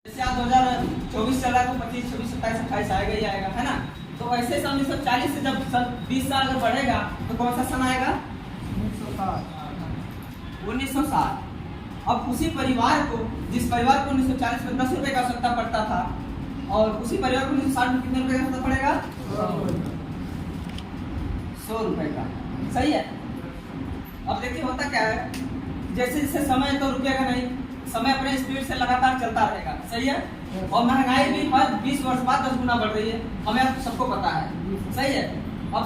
जैसे आज 2024 चला तो 25, 26, 27, 28 आएगा ही आएगा, है ना। तो वैसे सन 1940 से जब सन 20 साल अगर बढ़ेगा तो कौन सा सन आएगा? 1960। अब उसी परिवार को, जिस परिवार को 1940 में 10 रुपए का आवश्यकता पड़ता था, और उसी परिवार को 1960 में कितने रुपए का आवश्यकता पड़ेगा? 100 रुपए का। सही है। अब देखिए होता क्या है, जैसे जैसे समय तो रुकेगा नहीं, समय अपने स्पीड से लगातार चलता रहेगा। सही है। और महंगाई भी हर 20 वर्ष बाद 10 गुना बढ़ रही है, हमें आप सबको पता है। सही है। अब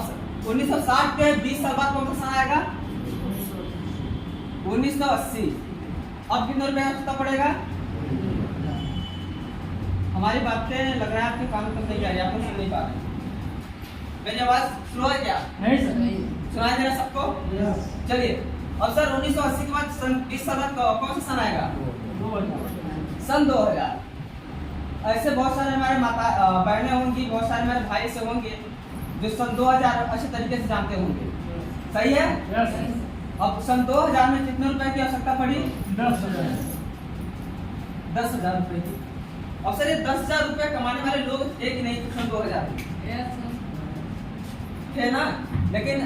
1960 के 20 साल बाद कौन सा सन आएगा? 1980। अब कितने रुपए का आवश्यकता पड़ेगा? हमारी बातें लग रहा है आपके कान तक नहीं जा रही, आपको सुन नहीं पा रहे। मेरी आवाज स्लो है क्या? नहीं सर। सुनाई दे रहा सबको? चलिए। अब सर 1980 के बाद सन 20 साल बाद कौन सा सन आएगा? सन 2000। ऐसे बहुत सारे हमारे माता बहनें होंगी, बहुत सारे हमारे भाई से होंगे जो सन 2000 अच्छे तरीके से जानते होंगे। सही है। अब सन 2000 में कितने रुपए की आवश्यकता पड़ी? 10,000 रुपए की। अब सर ये 10,000 रुपए कमाने वाले लोग थे कि नहीं सन 2000 थे ना। लेकिन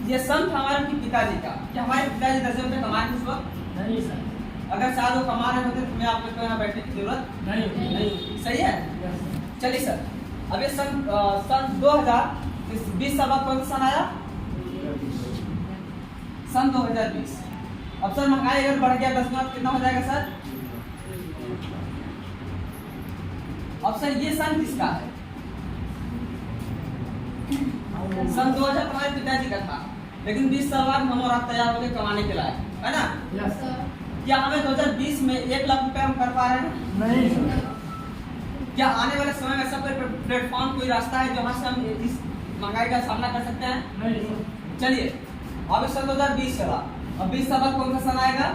ये सन था हमारे पिताजी का, कि हमारे पिताजी 10,000 रुपए कमाए उस वक्त? नहीं सर। अगर साल वो कमा रहे होते तो मैं आप लोग को यहाँ बैठने की जरूरत नहीं। सही है। चलिए सर, अब ये सन 2000 20 साल बाद कौन सा सन आया? सन 2020। अब सर महंगाई अगर बढ़ गया 10 गुना कितना हो जाएगा सर? अब सर ये सन किसका है? सन 2000 हमारे पिताजी का था, लेकिन 20 साल बाद हम और आप तैयार हो गए कमाने के लायक, है ना। क्या हमें 2020 में 1 लाख रुपए हम कर पा रहे हैं? नहीं सर। क्या आने वाले समय में ऐसा कोई प्लेटफॉर्म, कोई रास्ता है जहाँ से हम इस महंगाई का सामना कर सकते हैं? नहीं सर। चलिए, अब सन 2020 चला, अब 20 साल बाद कौन सा सन आएगा?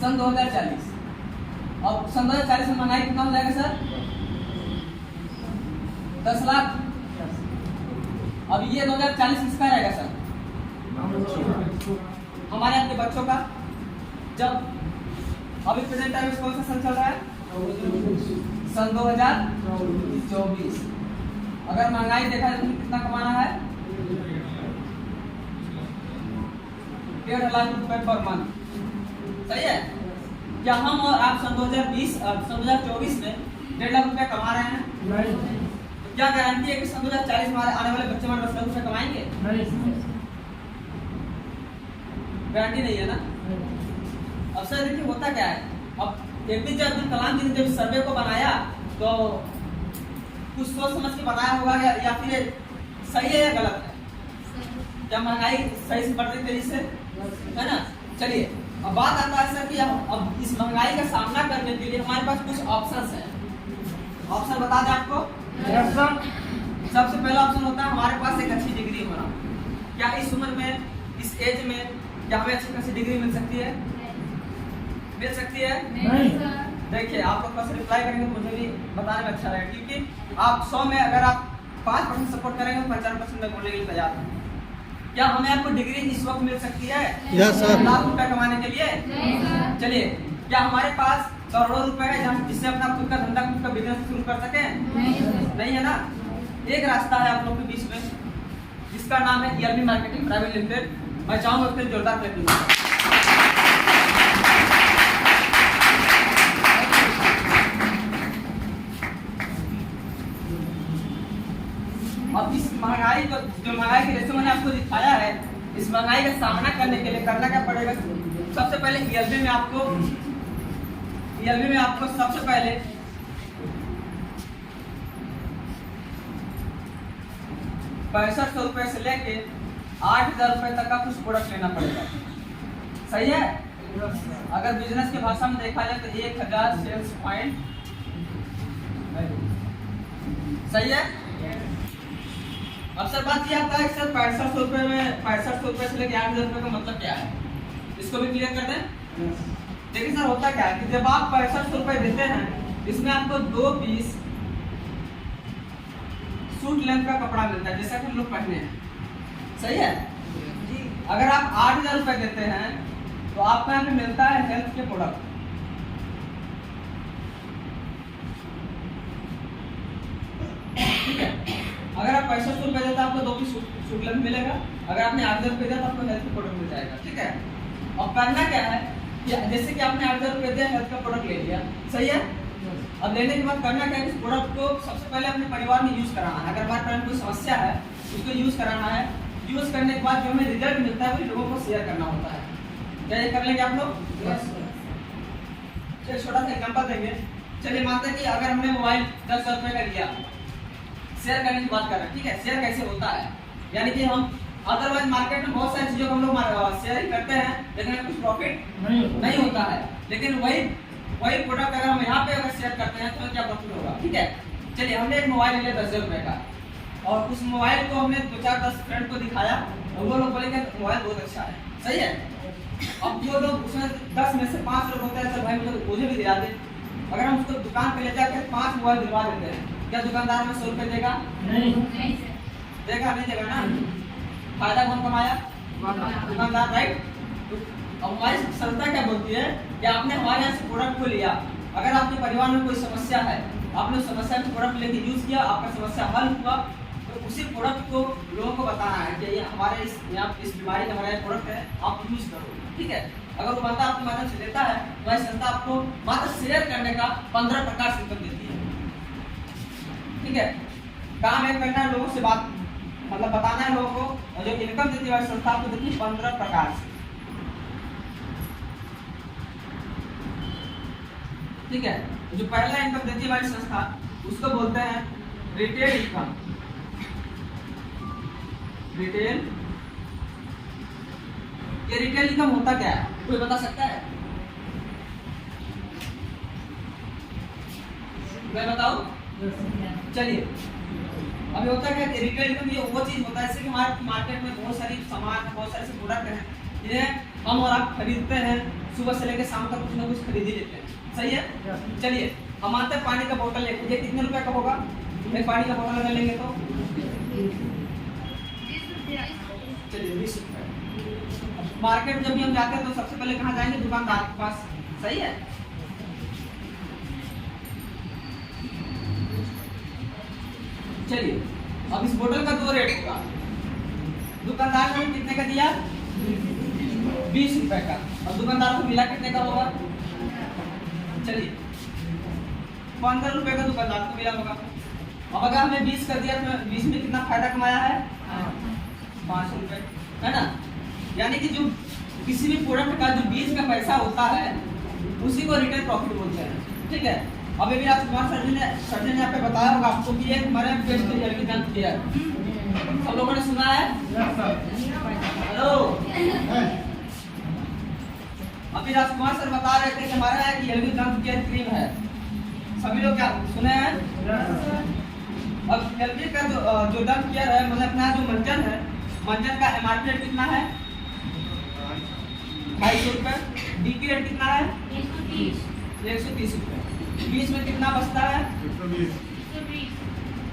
सन 2040। अब सन 2040 में महंगाई कितना हो जाएगा सर? 10 लाख। अब ये 2040 किसका रहेगा सर? हमारे आपके बच्चों का। जब अभी प्रेजेंट टाइम में कौन सा सन चल रहा है? सन 2024। अगर महंगाई देखा जाए तो कितना कमाना है? 1.5 लाख रुपए पर मंथ। सही है। क्या हम और आप सन 2024 में 1.5 लाख रुपए कमा रहे हैं? नहीं। क्या गारंटी है कि सन 2040 में आने वाले बच्चे हमारे 10 लाख रुपए कमाएंगे? नहीं। गारंटी नहीं है ना। अब सर देखिए होता क्या है, अब एपीजे अब्दुल कलाम जी ने जब सर्वे को बनाया तो कुछ सोच समझ के बनाया होगा, या फिर सही है या गलत है? क्या महंगाई सही से बढ़ रही तेजी से, है ना। चलिए, अब बात आता है सर कि अब इस महंगाई का सामना करने के लिए हमारे पास कुछ ऑप्शंस हैं। ऑप्शन बता दें आपको। सबसे पहला ऑप्शन होता है हमारे पास एक अच्छी डिग्री होना। क्या इस उम्र में, इस एज में क्या हमें अच्छी खासी डिग्री मिल सकती है? मिल सकती है? नहीं। देखिए, आप लोग बस रिप्लाई करेंगे तो मुझे भी बताने में अच्छा लगेगा, क्योंकि आप 100 में अगर आप 5% सपोर्ट करेंगे तो 95% में बोलने के लिए तैयार हैं। क्या हमें आपको डिग्री इस वक्त मिल सकती है? Yes sir. लाख रुपए कमाने के लिए? चलिए, क्या हमारे पास करोड़ों रुपए है जहाँ जिससे अपना खुद का धंधा, खुद का बिजनेस शुरू कर सके? नहीं है ना। एक रास्ता है आप लोग के बीच में, जिसका नाम है ELB मार्केटिंग प्राइवेट लिमिटेड। मैं चाहूंगा उसके जोरदार क्लैपिंग। अब इस महंगाई को, जो महंगाई के रेशो मैंने आपको दिखाया है, इस महंगाई का सामना करने के लिए करना क्या पड़ेगा? सबसे पहले ELB में आपको सबसे पहले 6500 रुपए से लेके 8,000 रुपए तक का कुछ प्रोडक्ट लेना पड़ेगा। सही है। अगर बिजनेस के भाषा में देखा जाए तो 1000 सेल्स पॉइंट। सही है। अब सर बात ये आता है कि सर 6500 रुपए में 6500 रुपए से लेके 8,000 रुपए का मतलब क्या है? इसको भी क्लियर कर दें। देखिए सर होता क्या है कि जब आप 6500 रुपए देते हैं, इसमें आपको 2 पीस सूट लेंथ का कपड़ा मिलता है, जैसा कि हम लोग पहने हैं। सही है। अगर आप 8,000 रुपए देते हैं तो आपको यहाँ पे मिलता है हेल्थ के प्रोडक्ट। ₹6500 देता आपको 2 पीस शुक्ला मिलेगा। अगर आपने 8000 रुपये दिया तो आपको हेल्थ का प्रोडक्ट मिल जाएगा। ठीक है, अब करना क्या है कि जैसे कि आपने 8000 रुपये दिया, हेल्थ का प्रोडक्ट ले लिया, सही है। अब लेने के बाद करना क्या है, इस प्रोडक्ट को सबसे पहले अपने परिवार में यूज कराना है। अगर हमारे परिवार में कोई समस्या है उसको यूज कराना है। यूज करने के बाद जो हमें रिजल्ट मिलता है वो लोगों को शेयर करना होता है। क्या ये कर लेंगे आप लोग? चलिए छोटा सा एग्जांपल देंगे। चलिए मानते हैं कि अगर हमने मोबाइल 10,000 रुपये का लिया, शेयर करने की बात कर रहे हैं। ठीक है, शेयर कैसे होता है, यानी कि हम अदरवाइज मार्केट में बहुत सारी चीजों को हम लोग शेयर ही करते हैं लेकिन कुछ प्रॉफिट नहीं होता है। लेकिन वही प्रोडक्ट अगर हम यहाँ पे अगर शेयर करते हैं तो क्या प्रॉफिट होगा। ठीक है, चलिए हमने एक मोबाइल लिया 10,000 रुपये का और उस मोबाइल को हमने 2-4-10 फ्रेंड को दिखाया और वो लोग बोलेंगे मोबाइल बहुत अच्छा है, सही है। अब जो लोग उसमें 10 में से 5 लोग होते हैं तो भाई मुझे भी दिला दे। अगर हम उसको दुकान पे ले जाकर 5 मोबाइल दिलवा देते हैं, क्या दुकानदार हमें 100 रुपये देगा? नहीं देगा, नहीं देगा ना। फायदा कौन कमाया? दुकानदार, राइट। अब हमारी संस्था क्या बोलती है कि आपने हमारे यहाँ से प्रोडक्ट को लिया, अगर आपके परिवार में कोई समस्या है, आपने उस समस्या में प्रोडक्ट लेके यूज किया, आपका समस्या हल हुआ, तो उसी प्रोडक्ट को लोगों को बताना है कि ये हमारे इस बीमारी का हमारा प्रोडक्ट है, आप यूज करो। ठीक है, अगर वो बंदा आपके माध्यम से लेता है तो वह संस्था आपको मात्र शेयर करने का 15 प्रकार से इनकम देती है। ठीक है, काम है करना है, लोगों से बात मतलब बताना है लोगों को, और जो इनकम देती है संस्था आपको देती है 15 प्रकार से। ठीक है, जो पहला इनकम देती है हमारी संस्था उसको बोलते हैं रिटेल इनकम। रिटेल, ये रिटेल इनकम होता क्या है, कोई बता सकता है? मैं बताऊं? चलिए, अभी होता क्या है रिटेल इनकम, ये वो चीज होता है जैसे कि हमारे मार्केट में बहुत सारी सामान, बहुत सारे से प्रोडक्ट हैं, जिन्हें हम और आप खरीदते हैं, सुबह से लेकर शाम तक कुछ ना कुछ खरीद ही लेते हैं, सही है। चलिए हम मानते हैं पानी का बोतल लेते, ये कितने रुपए का होगा? एक पानी का बोतल अगर लेंगे तो चलिए 20 रुपए। मार्केट में जब भी हम जाते हैं तो सबसे पहले कहाँ जाएंगे? दुकानदार के पास, सही है। चलिए अब इस बोतल का 2 रेट होगा। दुकानदार ने कितने का दिया? 20 रुपए का, और दुकानदार को मिला कितने का होगा? चलिए 15 रुपए का दुकानदार को मिला होगा। अब अगर हमने 20 कर दिया तो 20 में कितना फायदा कमाया है? 5 रुपए, है ना। यानी कि जो किसी भी प्रोडक्ट का जो 20 का पैसा होता है उसी को रिटेल प्रॉफिट बोलते हैं। ठीक है, अब अभी राजकुमार सर ने यहाँ पे बताया होगा आपको कि ये हमारे बेस्ट रिजल्ट दंत केयर, सब लोगों ने सुना है? हेलो, अभी राजकुमार सर बता रहे थे कि हमारे यहाँ की एलवी दंत केयर क्रीम है, सभी लोग क्या सुने हैं? अब एलवी का जो दंत केयर है, मतलब अपना जो मंजन है, मंजन का एमआरपी रेट कितना है? 250 रुपए। डीपी रेट कितना है? 130 रुपए। 20 में कितना बचता है?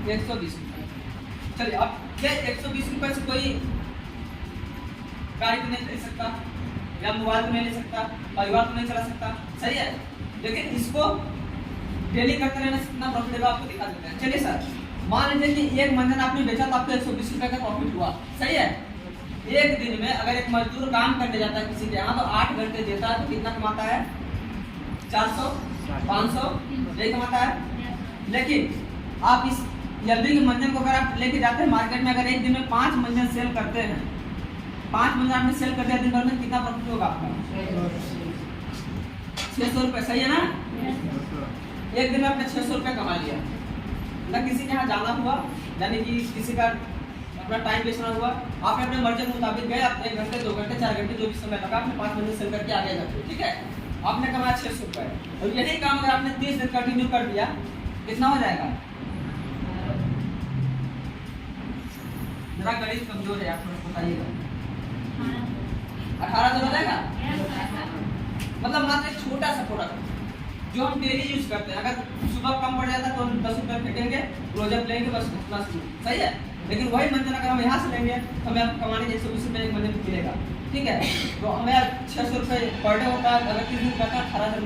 120 रुपए। चलिए अब ये 120 रुपए से कोई गाड़ी तो नहीं खरीद सकता, या मोबाइल तो नहीं ले सकता, परिवार तो नहीं चला सकता, सही है। लेकिन इसको डेली करते रहने से कितना प्रॉफिट होगा आपको दिखा देते हैं। चलिए सर, मान लीजिए कि एक मंजन आपने बेचा तो आपको 120 रुपए का प्रॉफिट हुआ, सही है। एक दिन में अगर एक मजदूर काम करने जाता है किसी के यहाँ तो 8 घंटे देता है तो कितना कमाता है? 400, 500 यही कमाता है। लेकिन आप इस एलवी के मंजन को अगर आप लेके जाते हैं मार्केट में, अगर एक दिन में 5 मंजन सेल करते हैं, 5 मंजन आपने सेल कर दिया दिन भर में, कितना प्रॉफिट होगा आपका? 600 रुपए, सही है ना। एक दिन में आपने 600 रुपए कमा लिया, ना किसी के यहाँ जाना हुआ, यानी कि किसी का अपना टाइम वेस्ट ना हुआ, आपने अपने मर्जी के मुताबिक गए, आप 1 घंटे 2 घंटे 4 घंटे जो भी समय लगा आपने 5 मंजिल सेल करके आगे जाते, ठीक है। आपने कमाया 600 रुपए, और यही काम अगर आपने 30 दिन कंटिन्यू कर दिया कितना हो जाएगा? जरा गणित कमजोर है, आप बताइएगा। 18 हो जाएगा। मतलब मात्र एक छोटा सा प्रोडक्ट जो हम डेली यूज करते हैं, अगर सुबह कम पड़ जाता है तो हम 10 रुपए फेंकेंगे, रोजा लेंगे, बस उतना सही है। लेकिन वही मंजन अगर हम यहाँ से लेंगे तो हमें आप कमाने के 120 रुपये एक मंजन मिलेगा, ठीक है। तो हमें 600 रुपये पर डे होता है, अगर 30 दिन करता है 18,000